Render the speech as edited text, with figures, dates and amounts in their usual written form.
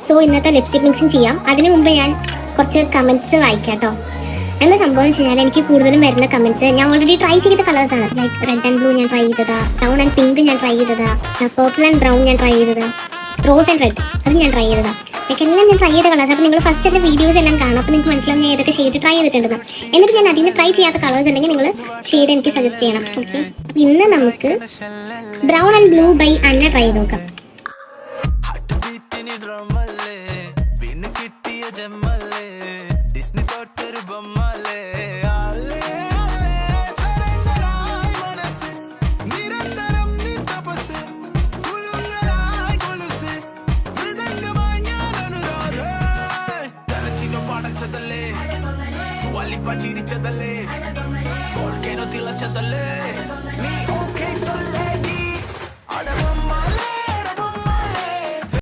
So ഇന്നത്തെ lipstick mixing ചെയ്യാം. അതിനു മുമ്പ് ഞാൻ കുറച്ച് കമൻറ്റ്സ് വായിക്കാം കേട്ടോ. എന്താ സംഭവം എന്ന് വെച്ച് കഴിഞ്ഞാൽ എനിക്ക് കൂടുതലും വരുന്ന കമൻറ്റ്സ് ഞാൻ ഓൾറെഡി ട്രൈ ചെയ്ത കളേഴ്സാണ്. ലൈക്ക് റെഡ് ആൻഡ് ബ്ലൂ ഞാൻ ട്രൈ ചെയ്തതാ, ബ്രൗൺ ആൻഡ് പിങ്ക് ഞാൻ ട്രൈ ചെയ്തതാ, പേർപ്പിൾ ആൻഡ് ബ്രൗൺ ഞാൻ ട്രൈ ചെയ്തതാ, റോസ് ആൻഡ് റെഡ് അത് ഞാൻ ട്രൈ ചെയ്തതാ. ലൈക്ക് എല്ലാം ഞാൻ ട്രൈ ചെയ്ത കളേഴ്സ്. അപ്പോൾ നിങ്ങൾ ഫസ്റ്റ് എൻ്റെ വീഡിയോസ് എല്ലാം കാണാം. അപ്പോൾ നിങ്ങൾക്ക് മനസ്സിലാവും ഞാൻ ഏതൊക്കെ ഷെയ്ഡ് ട്രൈ ചെയ്തിട്ടുണ്ടെന്ന്. എന്നിട്ട് ഞാൻ അതിന് ട്രൈ ചെയ്യാത്ത കളേഴ്സ് ഉണ്ടെങ്കിൽ നിങ്ങൾ ഷെയ്ഡ് എനിക്ക് സജസ്റ്റ് ചെയ്യണം. ഓക്കെ, അപ്പോൾ ഇന്ന് നമുക്ക് brown and blue by Anna try ചെയ്ത് നോക്കാം. ചിരിച്ചതല്ലേ